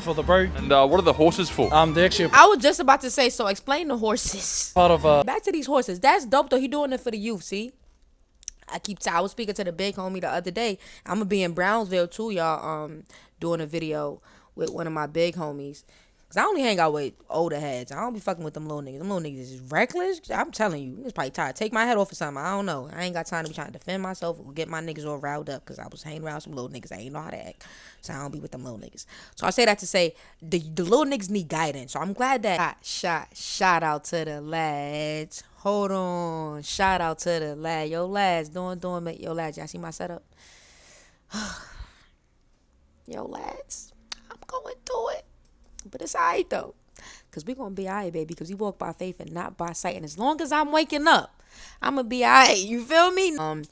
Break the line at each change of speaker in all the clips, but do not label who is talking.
For the bro.
And what are the horses for?
They actually
I was just about to say, so explain the horses.
part of
Back to these horses. That's dope though. He doing it for the youth, see? I was speaking to the big homie the other day. I'm gonna be in Brownsville too, y'all, doing a video with one of my big homies. Cause I only hang out with older heads. I don't be fucking with them little niggas. Them little niggas is reckless. I'm telling you, it's probably tired. Take my head off or something. I don't know. I ain't got time to be trying to defend myself or get my niggas all riled up. Cause I was hanging around some little niggas. I ain't know how to act. So I don't be with them little niggas. So I say that to say the little niggas need guidance. So I'm glad that shout out to the lads. Hold on. Shout out to the lad. Yo lads, doing yo lads. Y'all see my setup? Yo lads, I'm going through it. But it's alright though. Cause we gonna be alright, baby. Cause we walk by faith and not by sight. And as long as I'm waking up, I'm gonna be alright. You feel me? And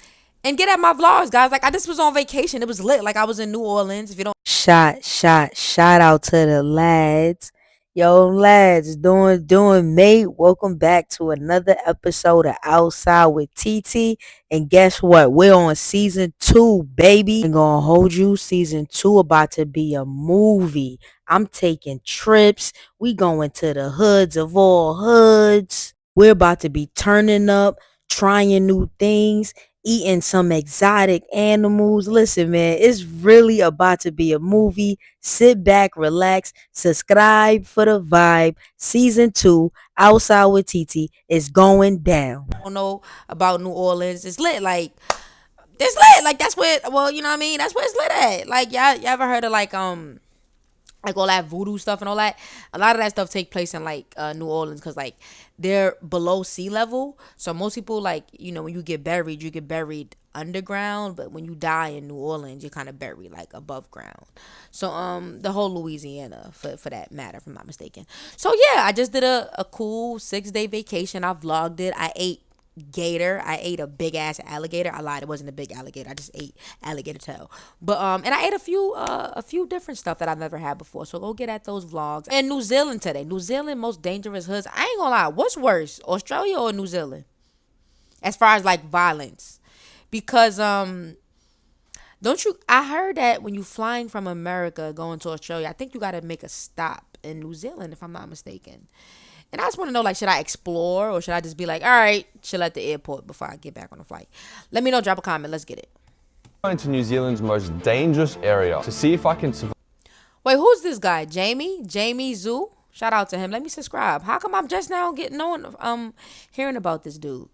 get at my vlogs, guys. Like I just was on vacation. It was lit. Like I was in New Orleans. If you don't shout out to the lads. Yo, lads, doing, mate. Welcome back to another episode of Outside with TT. And guess what? We're on season 2, baby. I'm gonna hold you. Season 2 about to be a movie. I'm taking trips. We going to the hoods of all hoods. We're about to be turning up, trying new things, eating some exotic animals. Listen, man, it's really about to be a movie. Sit back, relax, subscribe for the vibe. Season 2, Outside with TT, is going down. I don't know about New Orleans. It's lit. Like, it's lit. Like, that's where, well, you know what I mean? That's where it's lit at. Like, y'all ever heard of, like all that voodoo stuff and all that? A lot of that stuff take place in like New Orleans because like they're below sea level. So most people, like, you know, when you get buried underground, but when you die in New Orleans, you're kind of buried like above ground. So the whole Louisiana for that matter, if I'm not mistaken. So yeah, I just did a cool 6-day vacation. I vlogged it. I ate gator. I ate a big ass alligator. I lied, it wasn't a big alligator. I just ate alligator tail. But and I ate a few different stuff that I've never had before. So go get at those vlogs. And New Zealand today. New Zealand, most dangerous hoods. I ain't gonna lie. What's worse, Australia or New Zealand? As far as like violence, because don't you? I heard that when you flying from America going to Australia, I think you got to make a stop in New Zealand, if I'm not mistaken. And I just want to know, like, should I explore or should I just be like, all right, chill at the airport before I get back on the flight? Let me know. Drop a comment. Let's get it.
Going to New Zealand's most dangerous area to see if I can survive.
Wait, who's this guy? Jamie Zoo? Shout out to him. Let me subscribe. How come I'm just now hearing about this dude?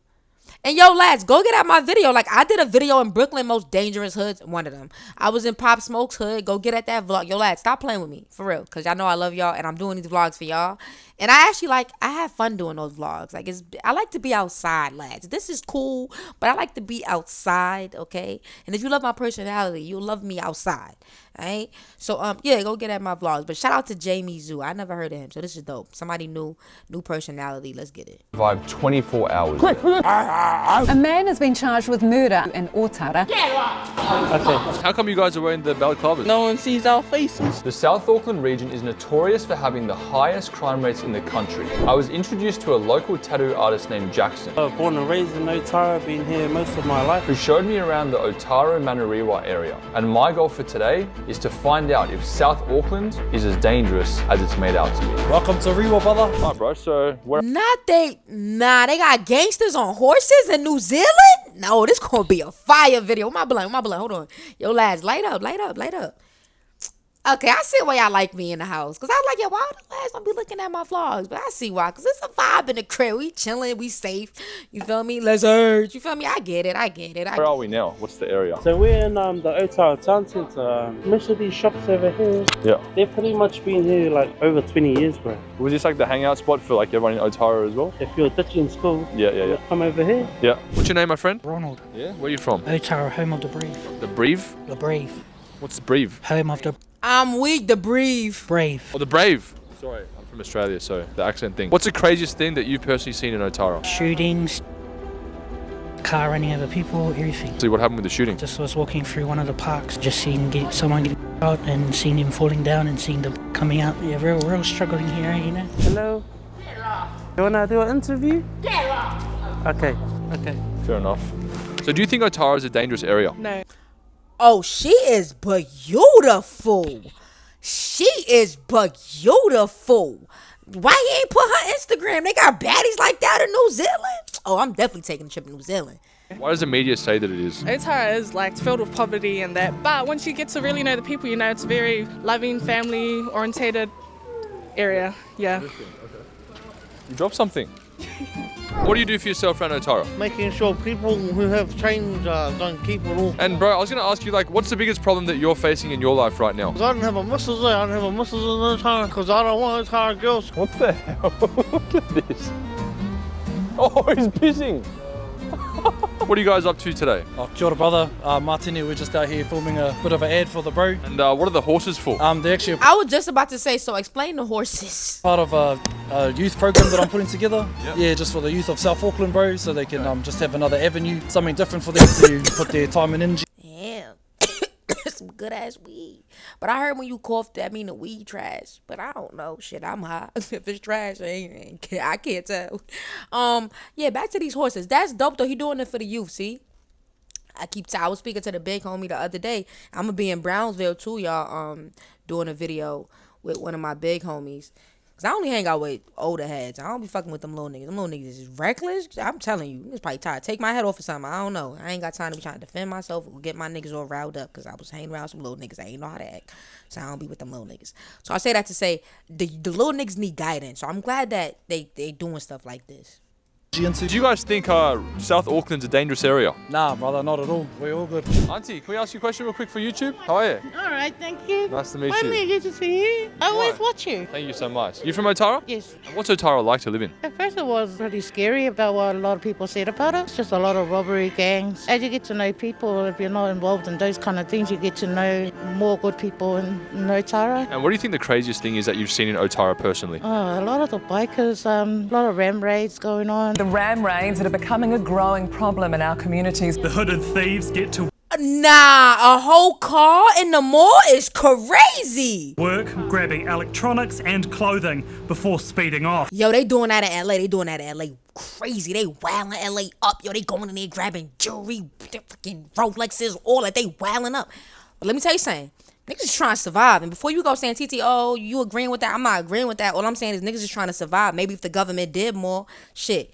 And yo, lads, go get at my video. Like, I did a video in Brooklyn, most dangerous hoods, one of them. I was in Pop Smoke's hood. Go get at that vlog. Yo, lads, stop playing with me, for real, because y'all know I love y'all, and I'm doing these vlogs for y'all. And I actually, like, I have fun doing those vlogs. Like, I like to be outside, lads. This is cool, but I like to be outside, okay? And if you love my personality, you'll love me outside, all right? So, yeah, go get at my vlogs. But shout out to Jamie Zoo. I never heard of him, so this is dope. Somebody new personality. Let's get it.
Survive 24 hours.
A man has been charged with murder in Otara.
Okay. How come you guys are wearing the balaclavas?
no one sees our faces.
The South Auckland region is notorious for having the highest crime rates in the country. I was introduced to a local tattoo artist named Jackson,
Born and raised in Otara, been here most of my life.
who showed me around the Otara Manariwa area. And my goal for today is to find out if South Auckland is as dangerous as it's made out to be.
Welcome to Rewa, brother.
Alright, bro, so where
They got gangsters on horses in New Zealand? No, this gonna be a fire video. Where my blunt? Hold on. Yo, lads, light up. Okay, I see why y'all like me in the house. Because I was like, yo, why the lads don't be looking at my vlogs? But I see why. Because it's a vibe in the crib. We chilling. We safe. You feel me? Let's urge. You feel me? I get it.
where are we now? What's the area?
So we're in the Otara town centre. Most of these shops over here,
Yeah.
they've pretty much been here like over 20 years, bro.
Was this like the hangout spot for like everyone in Otara as well?
If you're ditching school,
Yeah.
come over here.
Yeah. What's your name, my friend?
Ronald.
Yeah. Where are you from?
Otara, home of the brave.
The Brave?
The brave.
What's the Brave?
Home of the
I'm weak to breathe.
brave.
Oh, the Brave. Sorry, I'm from Australia, so the accent thing. What's the craziest thing that you've personally seen in Otara?
Shootings, car running over people, everything.
See what happened with the shooting?
Just was walking through one of the parks, just seeing someone getting shot and seeing him falling down and seeing them coming out. Yeah, real struggling here, you know.
Hello? You wanna do an interview? Okay.
Fair enough. So do you think Otara is a dangerous area?
No.
Oh, she is beautiful. She is beautiful. Why he ain't put her Instagram? They got baddies like that in New Zealand. Oh, I'm definitely taking a trip to New Zealand.
Why does the media say that it is?
Otara is like filled with poverty and that, but once you get to really know the people, you know it's a very loving, family-orientated area. Yeah.
You dropped something. What do you do for yourself around Otara?
Making sure people who have chains don't keep it all.
And bro, I was going to ask you, like, what's the biggest problem that you're facing in your life right now?
Because I don't have a missus there. I don't have a missus in Otara because I don't want Otara girls.
What the hell? Look at this. Oh, he's pissing. What are you guys up to today?
Oh, kia ora, brother. Martini, we're just out here filming a bit of an ad for the bro.
And what are the horses for?
They're actually
I was just about to say, so explain the horses.
part of a youth program that I'm putting together.
Yep.
Yeah, just for the youth of South Auckland, bro, so they can just have another avenue, something different for them to put their time and energy.
Damn. Some good ass weed. But I heard when you cough, that mean the weed trash. But I don't know. Shit, I'm high. If it's trash, I can't tell. Yeah, back to these horses. That's dope though. He doing it for the youth, see? I was speaking to the big homie the other day. I'm gonna be in Brownsville too, y'all, doing a video with one of my big homies. Cause I only hang out with older heads. I don't be fucking with them little niggas. Them little niggas is reckless. I'm telling you, it's probably tired. Take my head off or something. I don't know. I ain't got time to be trying to defend myself or get my niggas all riled up. Cause I was hanging around some little niggas. I ain't know how to act. So I don't be with them little niggas. So I say that to say the little niggas need guidance. So I'm glad that they doing stuff like this.
Do you guys think South Auckland's a dangerous area?
Nah, brother, not at all. We're all good.
Auntie, can we ask you a question real quick for YouTube? How are you?
All right, thank you.
Nice to meet
Well,
you.
good to see you. I always
Right.
watch you.
Thank you so much. You from Otara?
Yes.
And what's Otara like to live in?
At first it was pretty scary about what a lot of people said about it. It's just a lot of robbery gangs. As you get to know people, if you're not involved in those kind of things, you get to know more good people in Otara.
And what do you think the craziest thing is that you've seen in Otara personally?
Oh, a lot of the bikers, a lot of ram raids going on.
The ram raids that are becoming a growing problem in our communities.
The hooded thieves get to
Nah, a whole car in the mall is crazy.
work grabbing electronics and clothing before speeding off.
Yo, they doing that in LA. They doing that in LA crazy. They wilding LA up. Yo, they going in there grabbing jewelry, fucking Rolexes, all that. They wilding up. But let me tell you something. Niggas is trying to survive. And before you go saying, TT, oh, you agreeing with that? I'm not agreeing with that. All I'm saying is niggas is trying to survive. Maybe if the government did more, shit.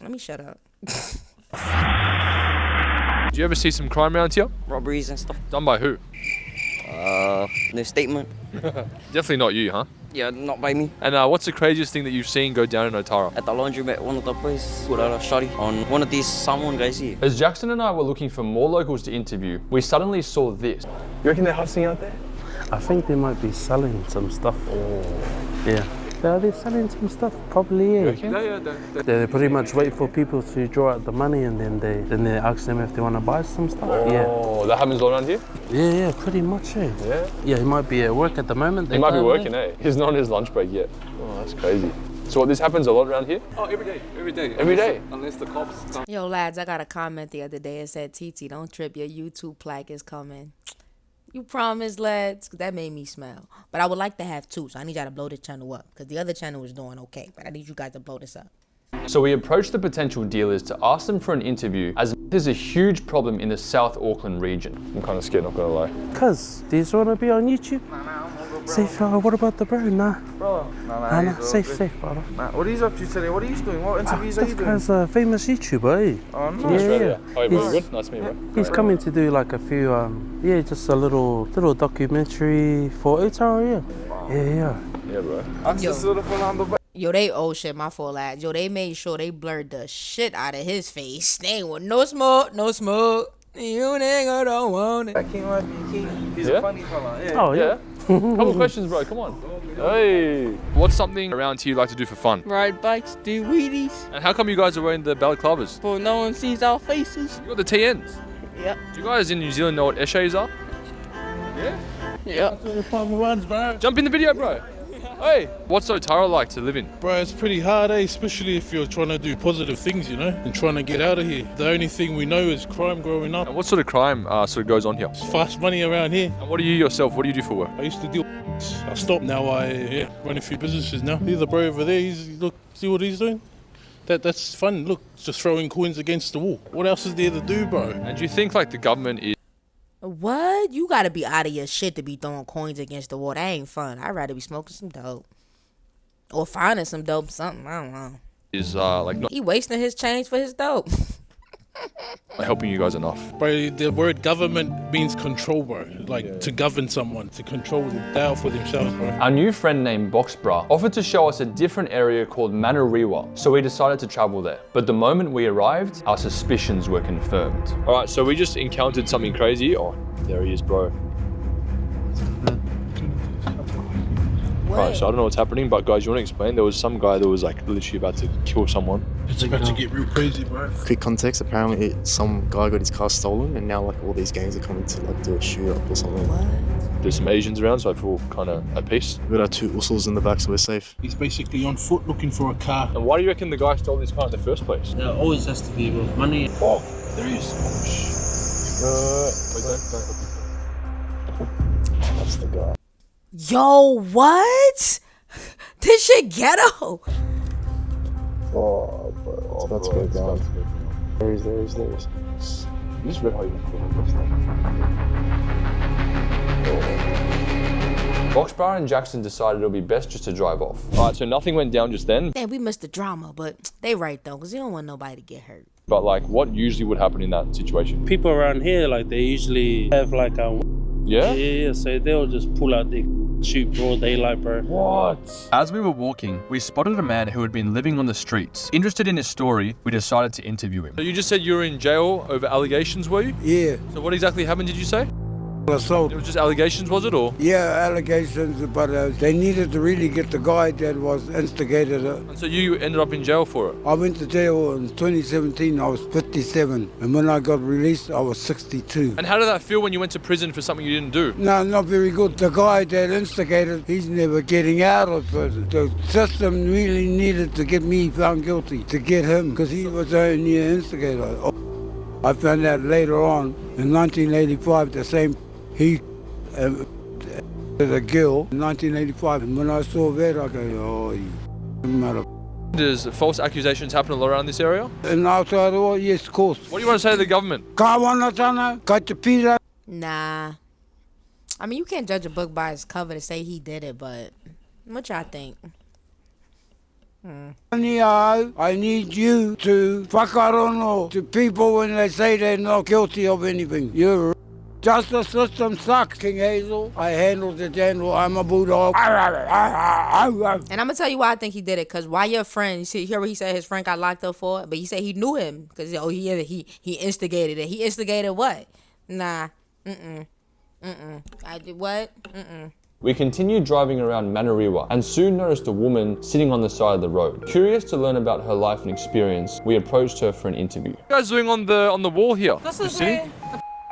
Let me shut up.
Do you ever see some crime around here?
Robberies and stuff.
Done by who?
No statement.
Definitely not you, huh?
Yeah, not by me.
And what's the craziest thing that you've seen go down in Otara?
At the laundromat, one of the places with a shotty on one of these salmon guys here.
As Jackson and I were looking for more locals to interview, we suddenly saw this. You reckon they're hustling out there?
I think they might be selling some stuff.
Oh.
Yeah. Are they selling some stuff? Probably, yeah.
Yeah.
They pretty much wait for people to draw out the money and then they ask them if they want to buy some stuff.
Oh, that happens all around here?
Yeah, pretty much, yeah.
Yeah?
Yeah, he might be at work at the moment.
He might be working, eh? He's not on his lunch break yet. Oh, that's crazy. So what, this happens a lot around here?
Oh, every day.
Every day?
Unless the cops come.
Yo, lads, I got a comment the other day. It said, TT, don't trip. Your YouTube plaque is coming. You promise, lads? Cause that made me smile. But I would like to have two, so I need y'all to blow this channel up. Because the other channel is doing okay, but I need you guys to blow this up.
So we approached the potential dealers to ask them for an interview, as there's a huge problem in the South Auckland region. I'm kind of scared, not gonna lie.
Cuz, do you want to be on YouTube? Safe, what about the bro? Nah.
Bro, nah,
safe, brother.
Nah, what are you up to today? What are you doing? What interviews are you doing?
This guy's a famous YouTuber, eh?
Oh, no.
Australia.
Yeah.
Oh, you're very good. Nice to meet you, bro.
He's coming to do like a few, just a little documentary for Otara, yeah.
Yeah, bro.
I'm just sort of on the back.
Yo, they old shit, my fault, lads. Yo, they made sure they blurred the shit out of his face. They ain't with no smoke. You nigga don't want it.
That king might be king. He's
Yeah?
a funny fella. Yeah.
Oh, yeah.
Couple questions, bro. Come on. Hey. What's something around here you like to do for fun?
Ride bikes, do wheelies,
And how come you guys are wearing the balaclavas?
for no one sees our faces.
You got the TNs.
Yep.
Do you guys in New Zealand know what eshays are? Yeah?
Yep.
Jump in the video, bro. Hey, what's Otara like to live in?
Bro, it's pretty hard, especially if you're trying to do positive things, and trying to get out of here. The only thing we know is crime growing up.
And what sort of crime sort of goes on here?
It's fast money around here.
And what do you yourself, what do you do for work?
I used to deal with I stopped now. I run a few businesses now. See the bro over there, look, see what he's doing? That's fun. Look, just throwing coins against the wall. What else is there to do, bro?
And do you think like the government is
What? You gotta be out of your shit to be throwing coins against the wall. That ain't fun. I'd rather be smoking some dope. Or finding some dope, something. I don't know.
Is like not
He wasting his change for his dope.
helping you guys enough.
Bro, the word government means control, bro. Like to govern someone, to control them, down for themselves, bro.
Our new friend named Boxbra offered to show us a different area called Manariwa, so we decided to travel there. But the moment we arrived, our suspicions were confirmed. All right, so we just encountered something crazy. Oh, there he is, bro. Right, so I don't know what's happening, but guys, you want to explain? There was some guy that was like literally about to kill someone.
It's about to get real crazy, bro.
Quick context, apparently some guy got his car stolen and now like all these gangs are coming to like do a shoot up or something.
There's some Asians around, so I feel kind of at peace.
We got our 2 Usos in the back, so we're safe.
He's basically on foot looking for a car.
And why do you reckon the guy stole this car in the first place?
There always has to be with money.
Oh, there he is.
That's the guy.
Yo, what? This shit ghetto.
Oh, bro. It's about to go down. There he is.
You just read how you Boxbar and Jackson decided it would be best just to drive off. All right, so nothing went down just then.
Damn, we missed the drama, but they right though, because you don't want nobody to get hurt.
But like, what usually would happen in that situation?
People around here, like, they usually have like a...
Yeah?
So they'll just pull out their shoot broad daylight, bro.
What?
As we were walking, we spotted a man who had been living on the streets. Interested in his story, we decided to interview him.
So you just said you were in jail over allegations, were you?
Yeah.
So what exactly happened, did you say?
Assault.
It was just allegations, was it, or?
Yeah, allegations, but they needed to really get the guy that was instigated it.
And so you ended up in jail for it?
I went to jail in 2017, I was 57, and when I got released, I was 62.
And how did that feel when you went to prison for something you didn't do?
No, not very good. The guy that instigated, he's never getting out of it. The system really needed to get me found guilty, to get him, because he was the only instigator. I found out later on, in 1985, the same he a girl in 1985, and when I saw that, I go, oh, you mother.
Does false accusations happen a lot around this area?
And outside the war, yes, of course.
What do you want to say to the government?
Nah. I mean, you can't judge a book by its cover to say he did it, but what y'all think?
I need you to whakarono to people when they say they're not guilty of anything. You're justice system sucks, King Hazel. I handled the general. I'm a bulldog.
And I'm gonna tell you why I think he did it. Cause why your friend? You see, you hear what he said? His friend got locked up for it, but he said he knew him. Cause he instigated it. He instigated what? Nah. I did what?
We continued driving around Manariwa and soon noticed a woman sitting on the side of the road. Curious to learn about her life and experience, we approached her for an interview. What are you guys doing on the wall here?
This is where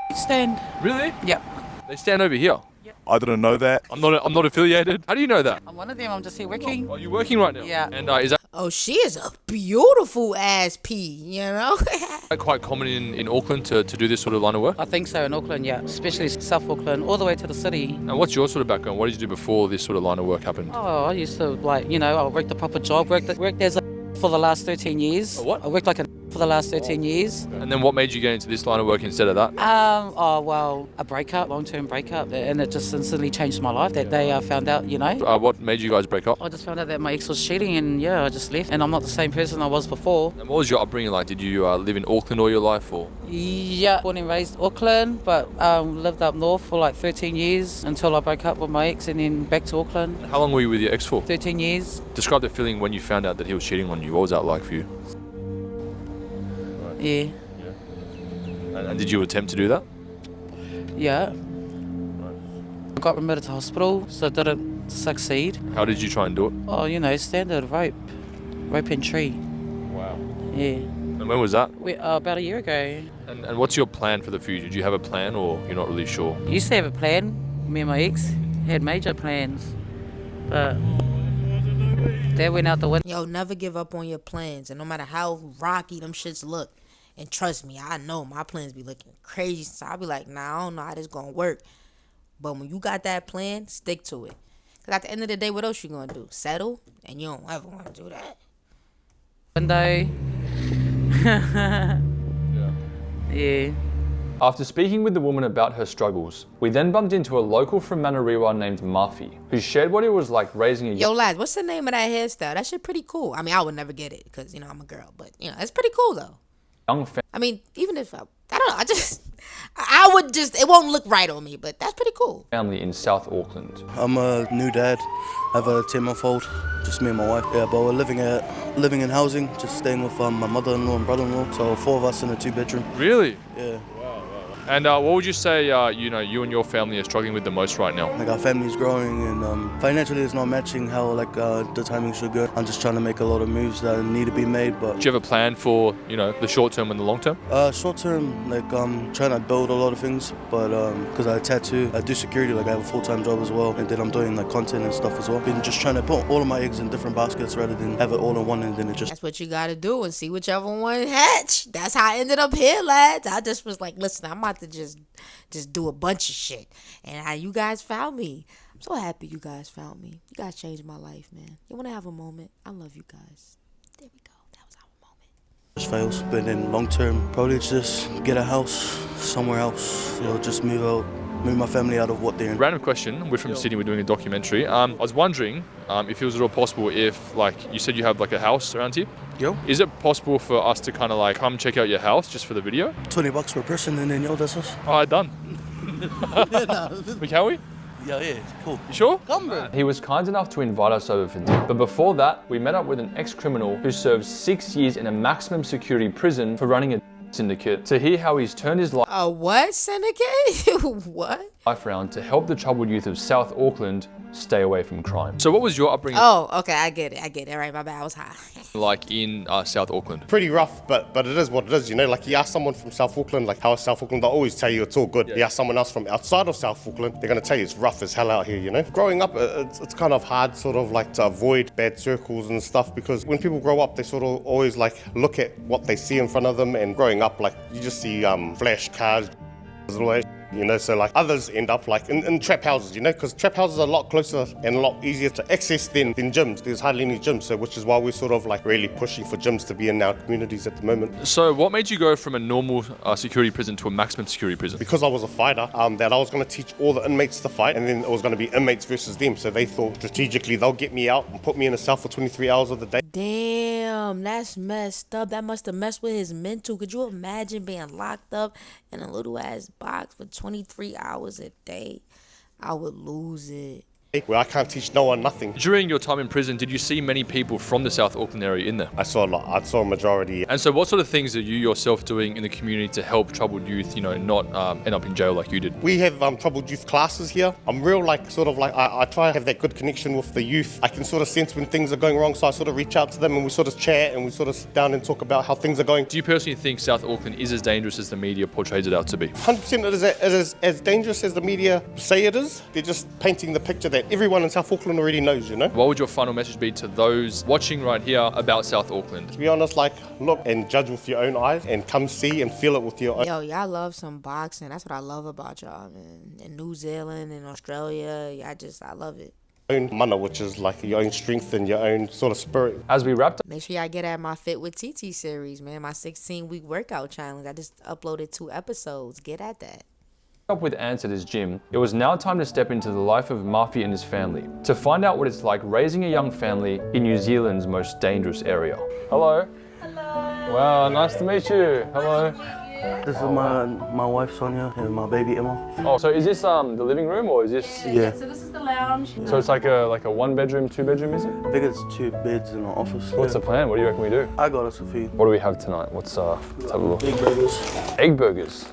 the stand.
Really?
Yep.
They stand over here.
I didn't know that.
I'm not affiliated. How do you know that?
I'm one of them. I'm just here working.
Are you working right now?
Yeah.
And is that
Oh, she is a beautiful ass P, you know?
quite common in Auckland to do this sort of line of work?
I think so in Auckland, yeah. Especially South Auckland, all the way to the city.
And what's your sort of background? What did you do before this sort of line of work happened?
Oh, I used to I worked a proper job, worked as a for the last 13 years.
A what?
I worked like a for the last 13 years.
And then what made you get into this line of work instead of that?
A breakup, long-term breakup, and it just instantly changed my life that day I found out,
What made you guys break up?
I just found out that my ex was cheating and I just left and I'm not the same person I was before.
And what was your upbringing like? Did you live in Auckland all your life or?
Yeah, born and raised Auckland, but lived up north for like 13 years until I broke up with my ex and then back to Auckland.
How long were you with your ex for?
13 years.
Describe the feeling when you found out that he was cheating on you. What was that like for you?
Yeah.
And did you attempt to do that?
Yeah. I got admitted to hospital, so it didn't succeed.
How did you try and do it?
Oh, standard rope and tree.
Wow.
Yeah.
And when was that?
About a year ago.
And what's your plan for the future? Do you have a plan or you're not really sure?
Used to have a plan. Me and my ex had major plans, but that went out the window.
Yo, never give up on your plans, and no matter how rocky them shits look. And trust me, I know my plans be looking crazy. So I'll be like, nah, I don't know how this gonna work. But when you got that plan, stick to it. Because at the end of the day, what else you gonna do? Settle? And you don't ever want to do that.
Window. Yeah.
After speaking with the woman about her struggles, we then bumped into a local from Manariwa named Murphy, who shared what it was like raising a
Yo, lads, what's the name of that hairstyle? That shit pretty cool. I mean, I would never get it because, you know, I'm a girl. But, you know, it's pretty cool, though.
young family.
I mean, even if I don't know, I would just, it won't look right on me, but that's pretty cool.
Family in South Auckland.
I'm a new dad. I have a 10-month-old, just me and my wife. Yeah, but we're living in housing, just staying with my mother-in-law and brother-in-law. So 4 of us in a 2-bedroom.
Really?
Yeah.
And what would you say, you and your family are struggling with the most right now?
Like our family's growing and financially it's not matching how the timing should go. I'm just trying to make a lot of moves that need to be made. But
do you have a plan for, the short term and the long term?
Short term, I'm trying to build a lot of things, but because I tattoo, I do security, I have a full-time job as well, and then I'm doing content and stuff as well. Been just trying to put all of my eggs in different baskets rather than have it all in one and then it just...
That's what you gotta do and see whichever one hatch. That's how I ended up here, lads. I just was like, listen, I'm about to just do a bunch of shit. And how you guys found me. I'm so happy you guys found me. You guys changed my life, man. You wanna have a moment? I love you guys. There we go. That was our moment.
Just fails. But then long term, probably just get a house somewhere else. Just move my family out of what they're in.
Random question. We're from Sydney. We're doing a documentary. I was wondering if it was at all possible if, you said you have a house around here.
Yo.
Is it possible for us to kind of come check out your house just for the video?
$20 per person and then that's us.
All right, done. Can we?
Yeah, cool.
You sure?
Come, bro.
He was kind enough to invite us over for dinner. But before that, we met up with an ex-criminal who served 6 years in a maximum security prison for running a syndicate to hear how he's turned his life.
A what syndicate? What?
Life around to help the troubled youth of South Auckland stay away from crime. So what was your upbringing
Oh, okay, I get it. All right, my bad, I was high.
like in South Auckland?
Pretty rough, but it is what it is, you ask someone from South Auckland, how is South Auckland, they'll always tell you it's all good. You ask someone else from outside of South Auckland, they're going to tell you it's rough as hell out here, Growing up, it's kind of hard to avoid bad circles and stuff, because when people grow up, they sort of always look at what they see in front of them, and growing up, you just see flash cars, so others end up in trap houses, because trap houses are a lot closer and a lot easier to access than gyms. There's hardly any gyms, so which is why we're sort of really pushing for gyms to be in our communities at the moment.
So what made you go from a normal security prison to a maximum security prison?
Because I was a fighter, that I was going to teach all the inmates to fight, and then it was going to be inmates versus them, so they thought strategically they'll get me out and put me in a cell for 23 hours of the day.
Damn, that's messed up. That must have messed with his mental. Could you imagine being locked up in a little ass box for 23 hours a day? I would lose it.
Where I can't teach no one nothing.
During your time in prison, did you see many people from the South Auckland area in there?
I saw a lot. I saw a majority.
And so what sort of things are you yourself doing in the community to help troubled youth, not end up in jail like you did?
We have troubled youth classes here. I'm real I try to have that good connection with the youth. I can sort of sense when things are going wrong, so I sort of reach out to them and we sort of chat and we sort of sit down and talk about how things are going.
Do you personally think South Auckland is as dangerous as the media portrays it out to be?
100% it is as dangerous as the media say it is. They're just painting the picture that everyone in South Auckland already knows,
What would your final message be to those watching right here about South Auckland?
To be honest, look and judge with your own eyes and come see and feel it with your own.
Yo, y'all love some boxing. That's what I love about y'all, man. In New Zealand and Australia, I love it.
Own mana, which is your own strength and your own sort of spirit.
As we wrapped up,
make sure y'all get at my Fit with TT series, man. My 16-week workout challenge. I just uploaded 2 episodes. Get at that.
Up with Ants at his gym, it was now time to step into the life of Murphy and his family to find out what it's like raising a young family in New Zealand's most dangerous area. Hello. Hello. Wow, nice to meet you. Hello.
This is my wife Sonia and my baby Emma.
Oh, so is this the living room or is this?
Yeah.
So this is the lounge.
So it's like a 1-bedroom, 2-bedroom, is it?
I think it's 2 beds in an office.
What's the plan? What do you reckon we do?
I got us a feed.
What do we have tonight? Let's have a look.
Egg burgers.
Egg burgers?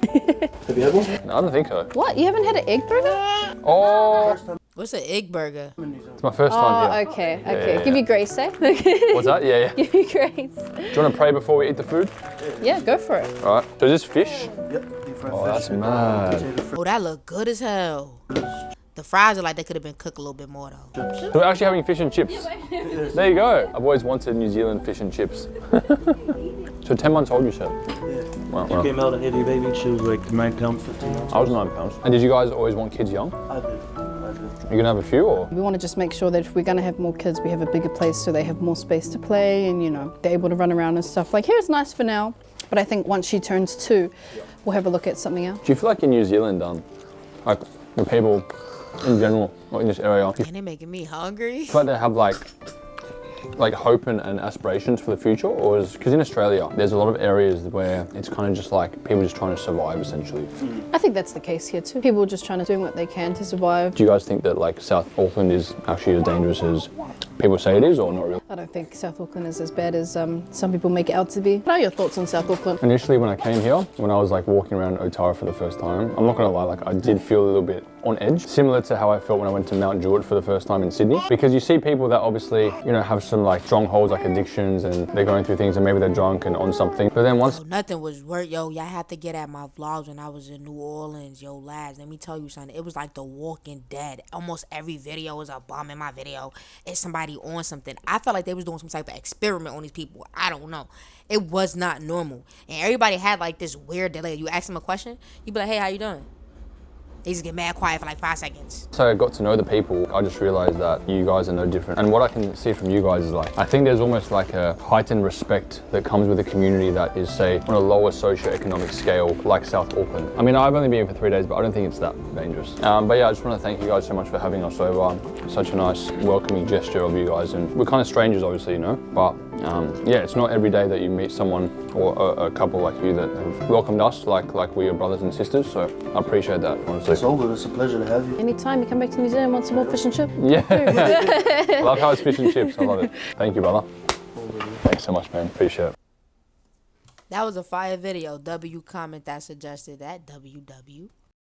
Have you had one?
No, I don't think so.
What? You haven't had an egg burger?
Oh.
What's an egg burger?
It's my first time here.
Okay.
Yeah.
Give you grace, eh?
What's that? Yeah.
Give you grace.
Do you want to pray before we eat the food?
Yeah, go for it.
All right. So is this fish?
Yep.
Oh, that's mad.
Oh, that look good as hell. The fries are they could have been cooked a little bit more though.
So we're actually having fish and chips. There you go. I've always wanted New Zealand fish and chips. So 10 months old, you said?
Yeah.
Wow.
She came out ahead of your baby. She was 9 pounds, 15 months.
I was 9 pounds. And did you guys always want kids young?
I did.
You're gonna have a few, or?
We want to just make sure that if we're going to have more kids, we have a bigger place so they have more space to play and, they're able to run around and stuff. Here it's nice for now, but I think once she turns 2, we'll have a look at something else.
Do you feel like in New Zealand, like the people in general, or in this area,
And they're making me hungry.
feel like they have like hope and aspirations for the future, or is because in Australia there's a lot of areas where it's kind of just like people just trying to survive essentially.
I think that's the case here too. People just trying to do what they can to survive.
Do you guys think that like South Auckland is actually as dangerous as people say it is, or not really?
I don't think South Auckland is as bad as some people make it out to be. What are your thoughts on South Auckland?
Initially when I came here, when I was like walking around Otara for the first time, I'm not gonna lie, like I did feel a little bit on edge, similar to how I felt when I went to Mount Druitt for the first time in Sydney, because you see people that obviously, you know, have some like strongholds like addictions and they're going through things and maybe they're drunk and on something, but then once
Nothing was worth, yo, y'all have to get at my vlogs when I was in New Orleans, yo, lads. Let me tell you something. It was like The Walking Dead. Almost every video was a bomb in my video. It's somebody on something. I felt like they was doing some type of experiment on these people. I don't know. It was not normal. And everybody had like this weird delay. You ask them a question, you be like, hey, how you doing? They just get mad quiet for like 5 seconds.
So I got to know the people, I just realized that you guys are no different. And what I can see from you guys is like, I think there's almost like a heightened respect that comes with a community that is, say, on a lower socioeconomic scale, like South Auckland. I mean, I've only been here for 3 days, but I don't think it's that dangerous. But yeah, I just want to thank you guys so much for having us over. Such a nice, welcoming gesture of you guys. And we're kind of strangers, obviously, you know, but yeah, it's not every day that you meet someone or a couple like you that have welcomed us like we're your brothers and sisters. So I appreciate that, honestly.
It's all good. It's a pleasure to have you.
Anytime you come back to New Zealand, want some more fish and chip?
Yeah. I love how it's fish and chips. I love it. Thank you, brother. Thanks so much, man. Appreciate it.
That was a fire video. W comment that suggested that. WW.